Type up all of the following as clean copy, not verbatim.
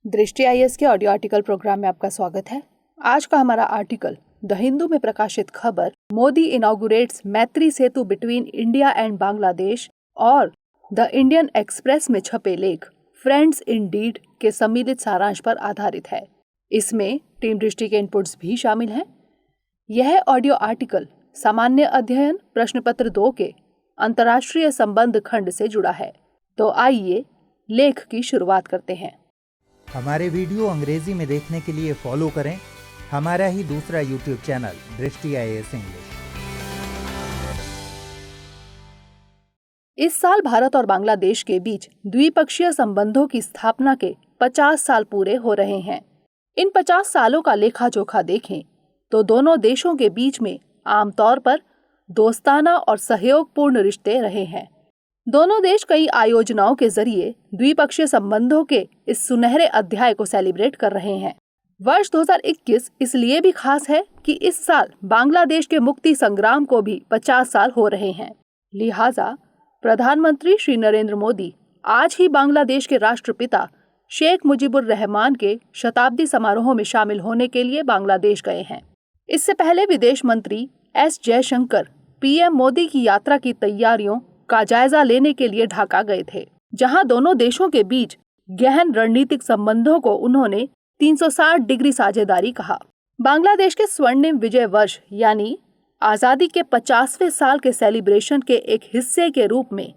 दृष्टि आईएएस के audio article programme में आपका स्वागत है। आज का हमारा आर्टिकल द हिंदू में प्रकाशित खबर Modi inaugurates Maitri Setu between India and Bangladesh और द इंडियन एक्सप्रेस में छपे लेख फ्रेंड्स इन डीड के सम्मिलित सारांश पर आधारित है। इसमें टीम दृष्टि के इनपुट्स भी शामिल हैं। यह ऑडियो आर्टिकल सामान्य अध्ययन प्रश्न पत्र 2 के अंतर्राष्ट्रीय संबंध खंड से जुड़ा है। तो आइए लेख की शुरुआत करते हैं। हमारे वीडियो अंग्रेजी में देखने के लिए फॉलो करें हमारा ही दूसरा यूट्यूब चैनल दृष्टि आईएएस इंग्लिश। इस साल भारत और बांग्लादेश के बीच द्विपक्षीय संबंधों की स्थापना के 50 साल पूरे हो रहे हैं। इन 50 सालों का लेखा जोखा देखें तो दोनों देशों के बीच में आमतौर पर दोस्ताना और सहयोगपूर्ण रिश्ते रहे हैं। दोनों देश कई आयोजनाओं के जरिए द्विपक्षीय संबंधों के इस सुनहरे अध्याय को सेलिब्रेट कर रहे हैं। वर्ष 2021 इसलिए भी खास है कि इस साल बांग्लादेश के मुक्ति संग्राम को भी 50 साल हो रहे हैं। लिहाजा प्रधानमंत्री श्री नरेंद्र मोदी आज ही बांग्लादेश के राष्ट्रपिता शेख मुजीबुर रहमान के शताब्दी समारोह में शामिल होने के लिए बांग्लादेश गए हैं। इससे पहले विदेश मंत्री एस जयशंकर पीएम मोदी की यात्रा की तैयारियों का जायजा लेने के लिए ढाका गए थे, जहां दोनों देशों के बीच गहन रणनीतिक संबंधों को उन्होंने 360 डिग्री साझेदारी कहा। बांग्लादेश के स्वर्णिम विजय वर्ष यानी आजादी के 50वें साल के सेलिब्रेशन के एक हिस्से के रूप में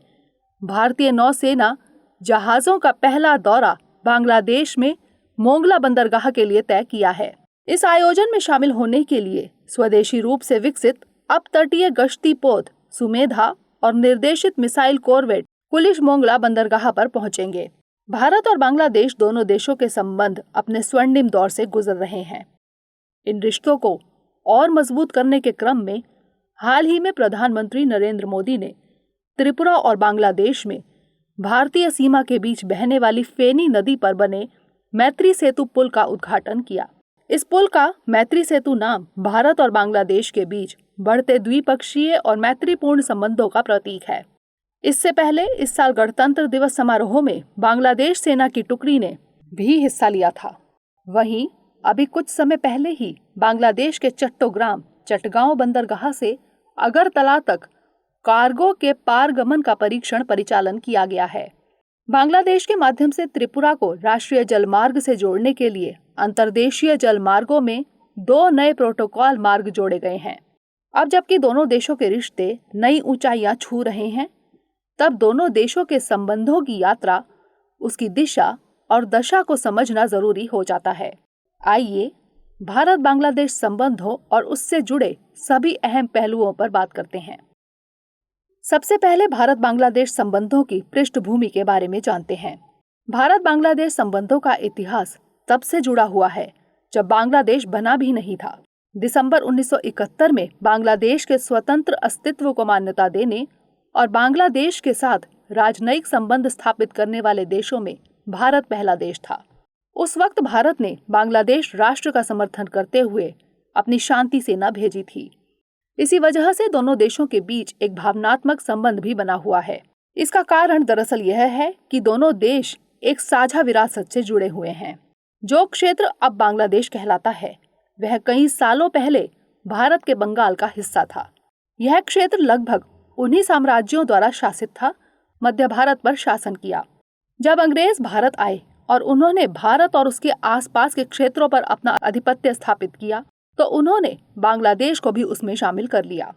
भारतीय नौसेना जहाजों का पहला दौरा बांग्लादेश में मोंगला बंदरगाह के लिए तय किया है। इस आयोजन में शामिल होने के लिए स्वदेशी रूप से विकसित अपतटीय गश्ती पोत सुमेधा और निर्देशित मिसाइल कॉरवेट कुलिश मोंगला बंदरगाह पर पहुंचेंगे। भारत और बांग्लादेश दोनों देशों के संबंध अपने स्वर्णिम दौर से गुजर रहे हैं। इन रिश्तों को और मजबूत करने के क्रम में हाल ही में प्रधानमंत्री नरेंद्र मोदी ने त्रिपुरा और बांग्लादेश में भारतीय सीमा के बीच बहने वाली फेनी नदी पर बने मैत्री सेतु पुल का उद्घाटन किया। इस पुल का मैत्री सेतु नाम भारत और बांग्लादेश के बीच बढ़ते द्विपक्षीय और मैत्रीपूर्ण संबंधों का प्रतीक है। इससे पहले इस साल गणतंत्र दिवस समारोह में बांग्लादेश सेना की टुकड़ी ने भी हिस्सा लिया था। वहीं अभी कुछ समय पहले ही बांग्लादेश के चट्टोग्राम चटगांव बंदरगाह से अगरतला तक कार्गो के पारगमन का परीक्षण परिचालन किया गया है। बांग्लादेश के माध्यम से त्रिपुरा को राष्ट्रीय जलमार्ग से जोड़ने के लिए अंतर्देशीय जलमार्गों में 2 नए प्रोटोकॉल मार्ग जोड़े गए हैं। अब जबकि दोनों देशों के रिश्ते नई ऊंचाइयां छू रहे हैं, तब दोनों देशों के संबंधों की यात्रा, उसकी दिशा और दशा को समझना जरूरी हो जाता है। आइए भारत बांग्लादेश संबंधों और उससे जुड़े सभी अहम पहलुओं पर बात करते हैं। सबसे पहले भारत बांग्लादेश संबंधों की पृष्ठभूमि के बारे में जानते हैं। भारत बांग्लादेश संबंधों का इतिहास तब से जुड़ा हुआ है जब बांग्लादेश बना भी नहीं था। दिसंबर 1971 में बांग्लादेश के स्वतंत्र अस्तित्व को मान्यता देने और बांग्लादेश के साथ राजनयिक संबंध स्थापित करने वाले देशों में भारत पहला देश था। उस वक्त भारत ने बांग्लादेश राष्ट्र का समर्थन करते हुए अपनी शांति सेना भेजी थी। इसी वजह से दोनों देशों के बीच एक भावनात्मक संबंध भी बना हुआ है। इसका कारण दरअसल यह है कि दोनों देश एक साझा विरासत से जुड़े हुए हैं। जो क्षेत्र अब बांग्लादेश कहलाता है वह कई सालों पहले भारत के बंगाल का हिस्सा था। यह क्षेत्र लगभग उन्हीं साम्राज्यों द्वारा शासित था। मध्य भारत पर शासन किया। जब अंग्रेज भारत आए और उन्होंने भारत और उसके आसपास के क्षेत्रों पर अपना आधिपत्य स्थापित किया तो उन्होंने बांग्लादेश को भी उसमें शामिल कर लिया।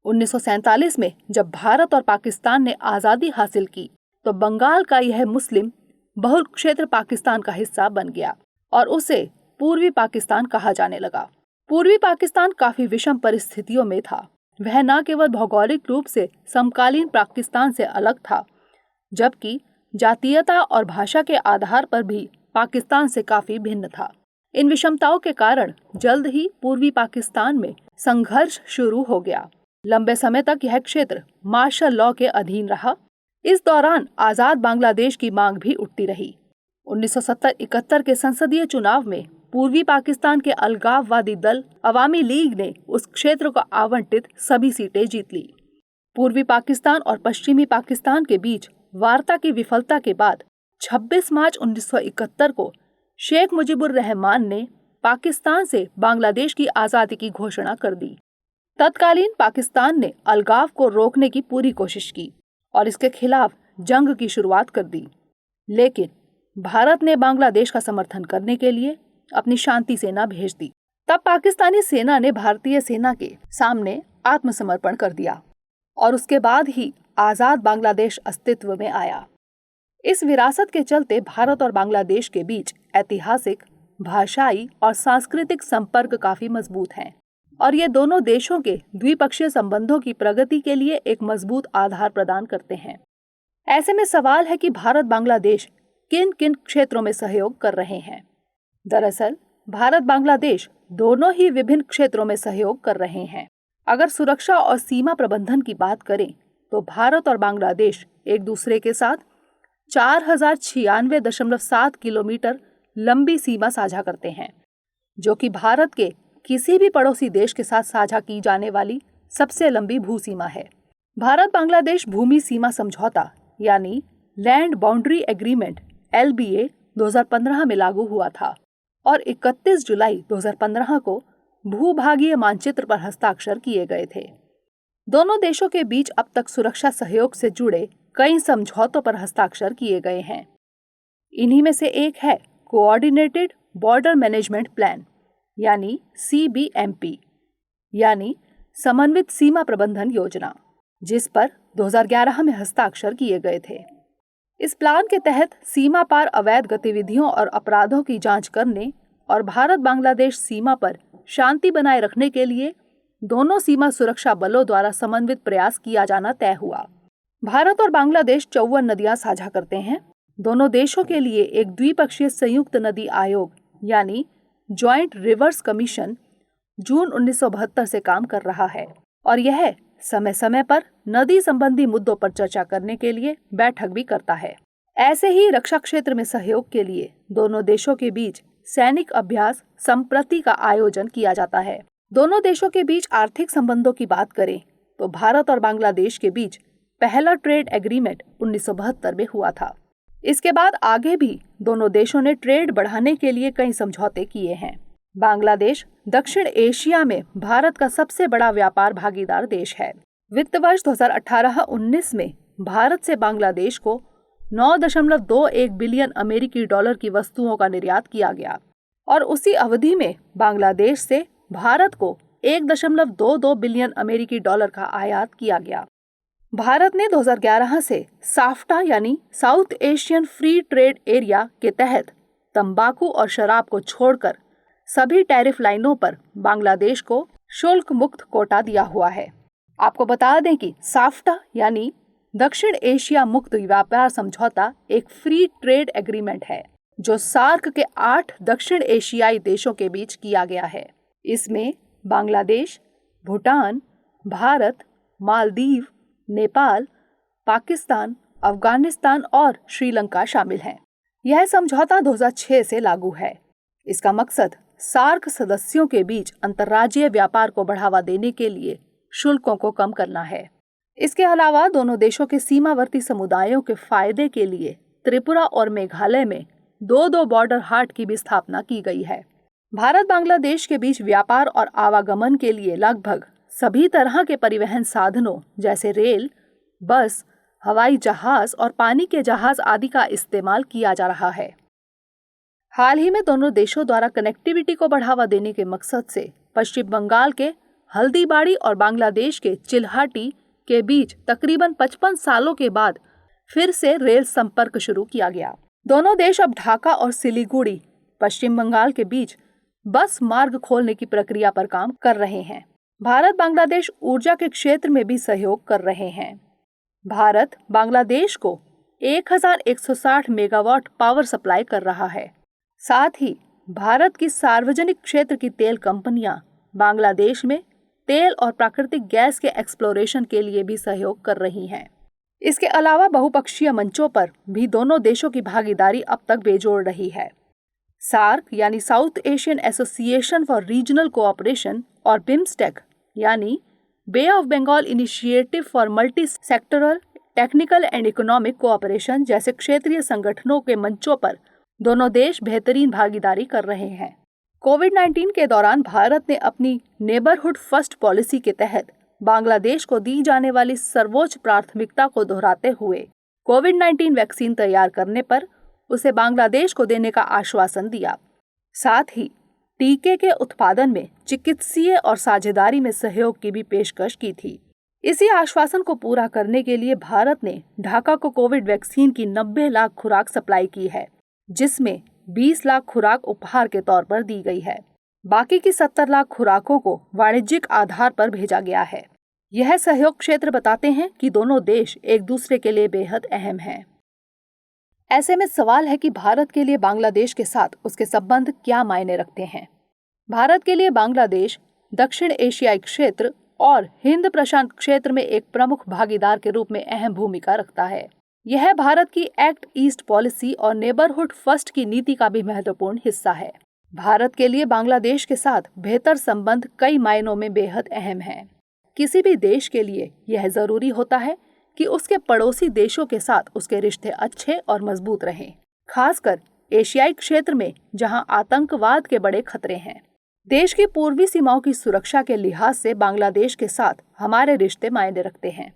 1947 में जब भारत और पाकिस्तान ने आजादी हासिल की तो बंगाल का यह मुस्लिम बहुल क्षेत्र पाकिस्तान का हिस्सा बन गया और उसे पूर्वी पाकिस्तान कहा जाने लगा। पूर्वी पाकिस्तान काफी विषम परिस्थितियों में था। वह न केवल भौगोलिक रूप से समकालीन पाकिस्तान से अलग था, जबकि जातीयता और भाषा के आधार पर भी पाकिस्तान से काफी भिन्न था। इन विषमताओं के कारण जल्द ही पूर्वी पाकिस्तान में संघर्ष शुरू हो गया। लंबे समय तक यह क्षेत्र मार्शल लॉ के अधीन रहा। इस दौरान आजाद बांग्लादेश की मांग भी उठती रही। 1970-71 के संसदीय चुनाव में पूर्वी पाकिस्तान के अलगाववादी दल अवामी लीग ने उस क्षेत्र को आवंटित सभी सीटें जीत ली। पूर्वी पाकिस्तान और पश्चिमी पाकिस्तान के बीच वार्ता की विफलता के बाद 26 मार्च 1971 को शेख मुजीबुर रहमान ने पाकिस्तान से बांग्लादेश की आज़ादी की घोषणा कर दी। तत्कालीन पाकिस्तान ने अलगाव को रोकने की पूरी कोशिश की और इसके खिलाफ जंग की शुरुआत कर दी, लेकिन भारत ने बांग्लादेश का समर्थन करने के लिए अपनी शांति सेना भेज दी। तब पाकिस्तानी सेना ने भारतीय सेना के सामने आत्मसमर्पण कर दिया और उसके बाद ही आजाद बांग्लादेश अस्तित्व में आया। इस विरासत के चलते भारत और बांग्लादेश के बीच ऐतिहासिक, भाषाई और सांस्कृतिक संपर्क काफी मजबूत हैं और ये दोनों देशों के द्विपक्षीय संबंधों की प्रगति के लिए एक मजबूत आधार प्रदान करते हैं। ऐसे में सवाल है कि भारत बांग्लादेश किन किन क्षेत्रों में सहयोग कर रहे हैं। दरअसल भारत बांग्लादेश दोनों ही विभिन्न क्षेत्रों में सहयोग कर रहे हैं। अगर सुरक्षा और सीमा प्रबंधन की बात करें तो भारत और बांग्लादेश एक दूसरे के साथ 4096.7 किलोमीटर लंबी सीमा साझा करते हैं, जो कि भारत के किसी भी पड़ोसी देश के साथ साझा की जाने वाली सबसे लंबी भू सीमा है। भारत बांग्लादेश भूमि सीमा समझौता यानी लैंड बाउंड्री एग्रीमेंट LBA 2015 में लागू हुआ था और 31 जुलाई 2015 को भूभागीय मानचित्र पर हस्ताक्षर किए गए थे। दोनों देशों के बीच अब तक सुरक्षा सहयोग से जुड़े कई समझौतों पर हस्ताक्षर किए गए हैं। इन्हीं में से एक है कोऑर्डिनेटेड बॉर्डर मैनेजमेंट प्लान यानी CBMP यानी समन्वित सीमा प्रबंधन योजना, जिस पर 2011 में हस्ताक्षर किए गए थे। इस प्लान के तहत सीमा पार अवैध गतिविधियों और अपराधों की जांच करने और भारत बांग्लादेश सीमा पर शांति बनाए रखने के लिए दोनों सीमा सुरक्षा बलों द्वारा समन्वित प्रयास किया जाना तय हुआ। भारत और बांग्लादेश 54 नदियां साझा करते हैं। दोनों देशों के लिए एक द्विपक्षीय संयुक्त नदी आयोग यानी ज्वाइंट रिवर्स कमीशन जून 1972 से काम कर रहा है और यह समय समय पर नदी संबंधी मुद्दों पर चर्चा करने के लिए बैठक भी करता है। ऐसे ही रक्षा क्षेत्र में सहयोग के लिए दोनों देशों के बीच सैनिक अभ्यास संप्रति का आयोजन किया जाता है। दोनों देशों के बीच आर्थिक संबंधों की बात करें तो भारत और बांग्लादेश के बीच पहला ट्रेड एग्रीमेंट 1972 में हुआ था। इसके बाद आगे भी दोनों देशों ने ट्रेड बढ़ाने के लिए कई समझौते किए हैं। बांग्लादेश दक्षिण एशिया में भारत का सबसे बड़ा व्यापार भागीदार देश है। वित्त वर्ष 2018-19 में भारत से बांग्लादेश को 9.21 बिलियन अमेरिकी डॉलर की वस्तुओं का निर्यात किया गया और उसी अवधि में बांग्लादेश से भारत को 1.22 बिलियन अमेरिकी डॉलर का आयात किया गया। भारत ने 2011 से साफ्टा यानी South Asian free trade area के तहत तंबाकू और शराब को छोड़कर सभी टैरिफ लाइनों पर बांग्लादेश को शुल्क मुक्त कोटा दिया हुआ है। आपको बता दें कि साफ्टा यानी दक्षिण एशिया मुक्त व्यापार समझौता एक फ्री ट्रेड एग्रीमेंट है जो सार्क के 8 दक्षिण एशियाई देशों के बीच किया गया है। इसमें बांग्लादेश, भूटान, भारत, मालदीव, नेपाल, पाकिस्तान, अफगानिस्तान और श्रीलंका शामिल हैं। यह समझौता 2006 से लागू है। इसका मकसद सार्क सदस्यों के बीच अंतर्राज्यीय व्यापार को बढ़ावा देने के लिए शुल्कों को कम करना है। इसके अलावा दोनों देशों के सीमावर्ती समुदायों के फायदे के लिए त्रिपुरा और मेघालय में 2 बॉर्डर हाट की भी स्थापना की गई है। भारत बांग्लादेश के बीच व्यापार और आवागमन के लिए लगभग सभी तरह के परिवहन साधनों जैसे रेल, बस, हवाई जहाज और पानी के जहाज आदि का इस्तेमाल किया जा रहा है। हाल ही में दोनों देशों द्वारा कनेक्टिविटी को बढ़ावा देने के मकसद से पश्चिम बंगाल के हल्दीबाड़ी और बांग्लादेश के चिल्हाटी के बीच तकरीबन 55 सालों के बाद फिर से रेल संपर्क शुरू किया गया। दोनों देश अब ढाका और सिलीगुड़ी, पश्चिम बंगाल के बीच बस मार्ग खोलने की प्रक्रिया पर काम कर रहे हैं। भारत बांग्लादेश ऊर्जा के क्षेत्र में भी सहयोग कर रहे हैं। भारत बांग्लादेश को 1160 मेगावाट पावर सप्लाई कर रहा है। साथ ही भारत की सार्वजनिक क्षेत्र की तेल कंपनियां बांग्लादेश में तेल और प्राकृतिक गैस के एक्सप्लोरेशन के लिए भी सहयोग कर रही हैं। इसके अलावा बहुपक्षीय मंचों पर भी दोनों देशों की भागीदारी अब तक बेजोड़ रही है। सार्क यानी South Asian Association for Regional Cooperation और बिम्स्टेक यानी Bay of Bengal Initiative for Multi Sectoral Technical and Economic Cooperation जैसे क्षेत्रीय संगठनों के मंचों पर दोनों देश बेहतरीन भागीदारी कर रहे हैं। कोविड-19 के दौरान भारत ने अपनी नेबरहुड फर्स्ट पॉलिसी के तहत बांग्लादेश को दी जाने वाली सर्वोच्च प्राथमिकता को दोहराते हुए कोविड-19 वैक्सीन तैयार करने पर उसे बांग्लादेश को देने का आश्वासन दिया। साथ ही टीके के उत्पादन में चिकित्सीय और साझेदारी में सहयोग की भी पेशकश की थी। इसी आश्वासन को पूरा करने के लिए भारत ने ढाका को कोविड वैक्सीन की 90 लाख खुराक सप्लाई की है, जिसमें 20 लाख खुराक उपहार के तौर पर दी गई है। बाकी की 70 लाख खुराकों को वाणिज्यिक आधार पर भेजा गया है। यह सहयोग क्षेत्र बताते हैं कि दोनों देश एक दूसरे के लिए बेहद अहम हैं। ऐसे में सवाल है कि भारत के लिए बांग्लादेश के साथ उसके संबंध क्या मायने रखते हैं। भारत के लिए बांग्लादेश दक्षिण एशियाई क्षेत्र और हिंद प्रशांत क्षेत्र में एक प्रमुख भागीदार के रूप में अहम भूमिका रखता है। यह भारत की एक्ट ईस्ट पॉलिसी और नेबरहुड फर्स्ट की नीति का भी महत्वपूर्ण हिस्सा है। भारत के लिए बांग्लादेश के साथ बेहतर संबंध कई मायनों में बेहद अहम है। किसी भी देश के लिए यह जरूरी होता है कि उसके पड़ोसी देशों के साथ उसके रिश्ते अच्छे और मजबूत रहें, खासकर एशियाई क्षेत्र में जहां आतंकवाद के बड़े खतरे हैं। देश की पूर्वी सीमाओं की सुरक्षा के लिहाज से बांग्लादेश के साथ हमारे रिश्ते मायने रखते हैं।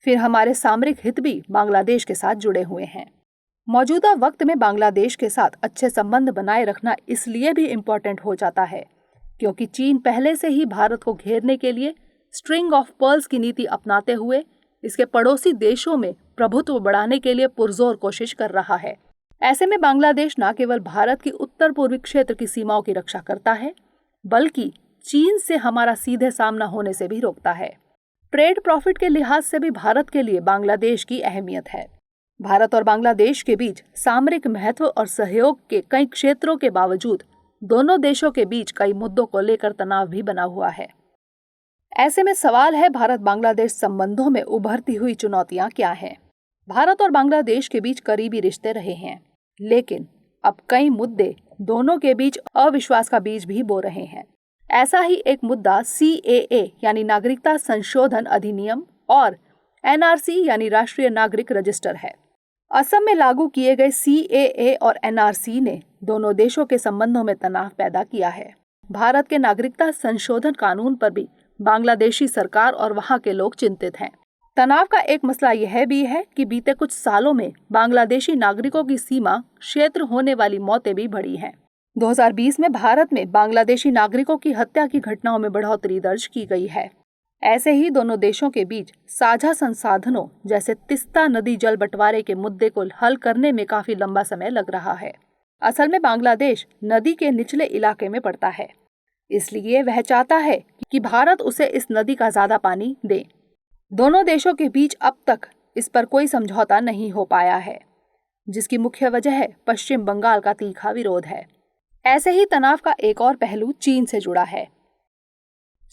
फिर हमारे सामरिक हित भी बांग्लादेश के साथ जुड़े हुए हैं। मौजूदा वक्त में बांग्लादेश के साथ अच्छे संबंध बनाए रखना इसलिए भी इम्पोर्टेंट हो जाता है क्योंकि चीन पहले से ही भारत को घेरने के लिए स्ट्रिंग ऑफ पर्ल्स की नीति अपनाते हुए इसके पड़ोसी देशों में प्रभुत्व बढ़ाने के लिए पुरजोर कोशिश कर रहा है। ऐसे में बांग्लादेश न केवल भारत की उत्तर पूर्वी क्षेत्र की सीमाओं की रक्षा करता है, बल्कि चीन से हमारा सीधे सामना होने से भी रोकता है। ट्रेड प्रॉफिट के लिहाज से भी भारत के लिए बांग्लादेश की अहमियत है। भारत और बांग्लादेश के बीच सामरिक महत्व और सहयोग के कई क्षेत्रों के बावजूद दोनों देशों के बीच कई मुद्दों को लेकर तनाव भी बना हुआ है। ऐसे में सवाल है, भारत बांग्लादेश संबंधों में उभरती हुई चुनौतियां क्या हैं? भारत और बांग्लादेश के बीच करीबी रिश्ते रहे हैं, लेकिन अब कई मुद्दे दोनों के बीच अविश्वास का बीज भी बो रहे हैं। ऐसा ही एक मुद्दा CAA यानी नागरिकता संशोधन अधिनियम और NRC यानी राष्ट्रीय नागरिक रजिस्टर है। असम में लागू किए गए CAA और NRC ने दोनों देशों के संबंधों में तनाव पैदा किया है। भारत के नागरिकता संशोधन कानून पर भी बांग्लादेशी सरकार और वहां के लोग चिंतित हैं। तनाव का एक मसला यह भी है कि बीते कुछ सालों में बांग्लादेशी नागरिकों की सीमा क्षेत्र होने वाली मौतें भी बढ़ी हैं। 2020 में भारत में बांग्लादेशी नागरिकों की हत्या की घटनाओं में बढ़ोतरी दर्ज की गई है। ऐसे ही दोनों देशों के बीच साझा संसाधनों जैसे तिस्ता नदी जल बंटवारे के मुद्दे को हल करने में काफी लंबा समय लग रहा है। असल में बांग्लादेश नदी के निचले इलाके में पड़ता है, इसलिए वह चाहता है कि भारत उसे इस नदी का ज्यादा पानी दे। दोनों देशों के बीच अब तक इस पर कोई समझौता नहीं हो पाया है, जिसकी मुख्य वजह है पश्चिम बंगाल का तीखा विरोध है। ऐसे ही तनाव का एक और पहलू चीन से जुड़ा है।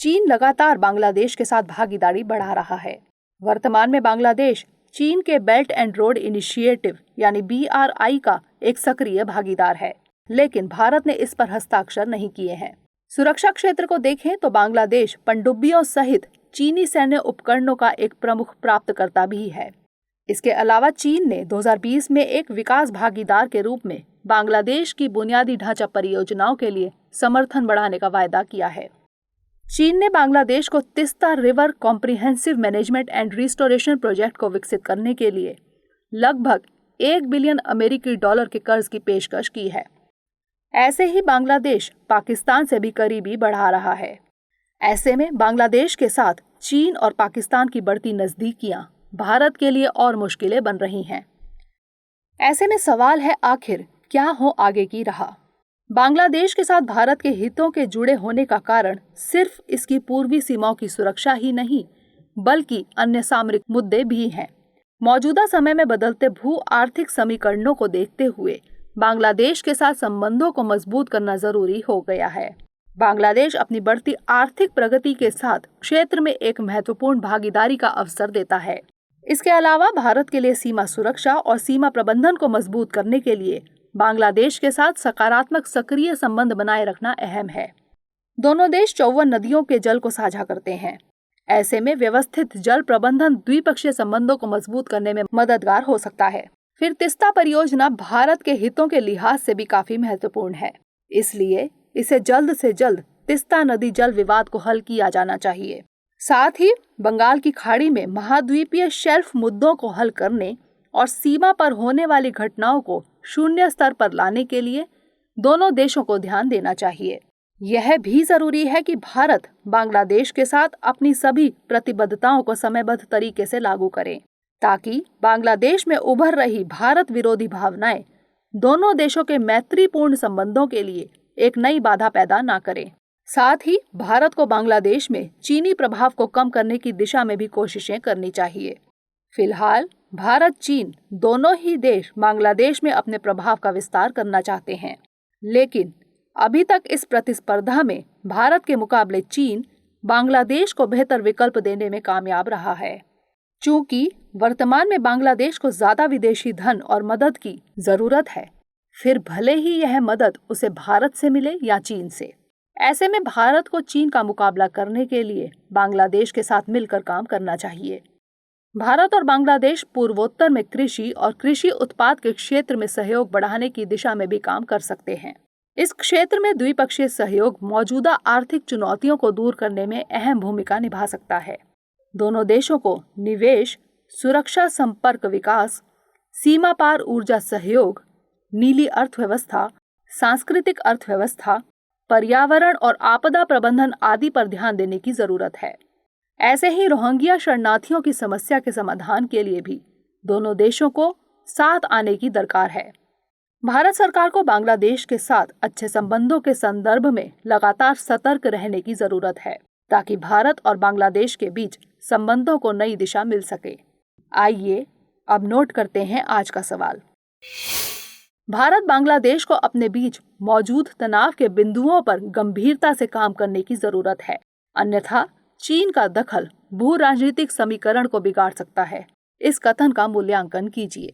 चीन लगातार बांग्लादेश के साथ भागीदारी बढ़ा रहा है। वर्तमान में बांग्लादेश चीन के बेल्ट एंड रोड इनिशिएटिव यानी BRI का एक सक्रिय भागीदार है, लेकिन भारत ने इस पर हस्ताक्षर नहीं किए हैं। सुरक्षा क्षेत्र को देखें तो बांग्लादेश पनडुब्बियों सहित चीनी सैन्य उपकरणों का एक प्रमुख प्राप्तकर्ता भी है। इसके अलावा चीन ने 2020 में एक विकास भागीदार के रूप में बांग्लादेश की बुनियादी ढांचा परियोजनाओं के लिए समर्थन बढ़ाने का वायदा किया है। चीन ने बांग्लादेश को Teesta river comprehensive management and restoration project को विकसित करने के लिए लगभग $1 बिलियन अमेरिकी डॉलर के कर्ज की पेशकश की है। ऐसे ही बांग्लादेश पाकिस्तान से भी करीबी बढ़ा रहा है। ऐसे में बांग्लादेश के साथ चीन और पाकिस्तान की बढ़ती नजदीकियां भारत के लिए और मुश्किलें बन रही हैं। ऐसे में सवाल है, आखिर क्या हो आगे की राह? बांग्लादेश के साथ भारत के हितों के जुड़े होने का कारण सिर्फ इसकी पूर्वी सीमाओं की सुरक्षा ही नहीं, बल्कि अन्य सामरिक मुद्दे भी हैं। मौजूदा समय में बदलते भू आर्थिक समीकरणों को देखते हुए बांग्लादेश के साथ संबंधों को मजबूत करना जरूरी हो गया है। बांग्लादेश अपनी बढ़ती आर्थिक प्रगति के साथ क्षेत्र में एक महत्वपूर्ण भागीदारी का अवसर देता है। इसके अलावा भारत के लिए सीमा सुरक्षा और सीमा प्रबंधन को मजबूत करने के लिए बांग्लादेश के साथ सकारात्मक सक्रिय संबंध बनाए रखना अहम है। दोनों देश 54 नदियों के जल को साझा करते हैं। ऐसे में व्यवस्थित जल प्रबंधन द्विपक्षीय संबंधों को मजबूत करने में मददगार हो सकता है। फिर तीस्ता परियोजना भारत के हितों के लिहाज से भी काफी महत्वपूर्ण है, इसलिए इसे जल्द से जल्द तीस्ता नदी जल विवाद को हल किया जाना चाहिए। साथ ही बंगाल की खाड़ी में महाद्वीपीय शेल्फ मुद्दों को हल करने और सीमा पर होने वाली घटनाओं को शून्य स्तर पर लाने के लिए दोनों देशों को ध्यान देना चाहिए। यह भी जरूरी है कि भारत बांग्लादेश के साथ अपनी सभी प्रतिबद्धताओं को समयबद्ध तरीके से लागू करे, ताकि बांग्लादेश में उभर रही भारत विरोधी भावनाएं दोनों देशों के मैत्रीपूर्ण संबंधों के लिए एक नई बाधा पैदा न करें। साथ ही भारत को बांग्लादेश में चीनी प्रभाव को कम करने की दिशा में भी कोशिशें करनी चाहिए। फिलहाल भारत चीन दोनों ही देश बांग्लादेश में अपने प्रभाव का विस्तार करना चाहते हैं, लेकिन अभी तक इस प्रतिस्पर्धा में भारत के मुकाबले चीन बांग्लादेश को बेहतर विकल्प देने में कामयाब रहा है। चूंकि वर्तमान में बांग्लादेश को ज्यादा विदेशी धन और मदद की जरूरत है, फिर भले ही यह मदद उसे भारत से मिले या चीन से। ऐसे में भारत को चीन का मुकाबला करने के लिए बांग्लादेश के साथ मिलकर काम करना चाहिए। भारत और बांग्लादेश पूर्वोत्तर में कृषि और कृषि उत्पाद के क्षेत्र में सहयोग बढ़ाने की दिशा में भी काम कर सकते हैं। इस क्षेत्र में द्विपक्षीय सहयोग मौजूदा आर्थिक चुनौतियों को दूर करने में अहम भूमिका निभा सकता है। दोनों देशों को निवेश, सुरक्षा, संपर्क विकास, सीमा पार ऊर्जा सहयोग, नीली अर्थव्यवस्था, सांस्कृतिक अर्थव्यवस्था, पर्यावरण और आपदा प्रबंधन आदि पर ध्यान देने की जरूरत है। ऐसे ही रोहिंग्या शरणार्थियों की समस्या के समाधान के लिए भी दोनों देशों को साथ आने की दरकार है। भारत सरकार को बांग्लादेश के साथ अच्छे संबंधों के संदर्भ में लगातार सतर्क रहने की जरूरत है, ताकि भारत और बांग्लादेश के बीच संबंधों को नई दिशा मिल सके। आइए अब नोट करते हैं आज का सवाल। भारत बांग्लादेश को अपने बीच मौजूद तनाव के बिंदुओं पर गंभीरता से काम करने की जरूरत है, अन्यथा चीन का दखल भू राजनीतिक समीकरण को बिगाड़ सकता है। इस कथन का मूल्यांकन कीजिए।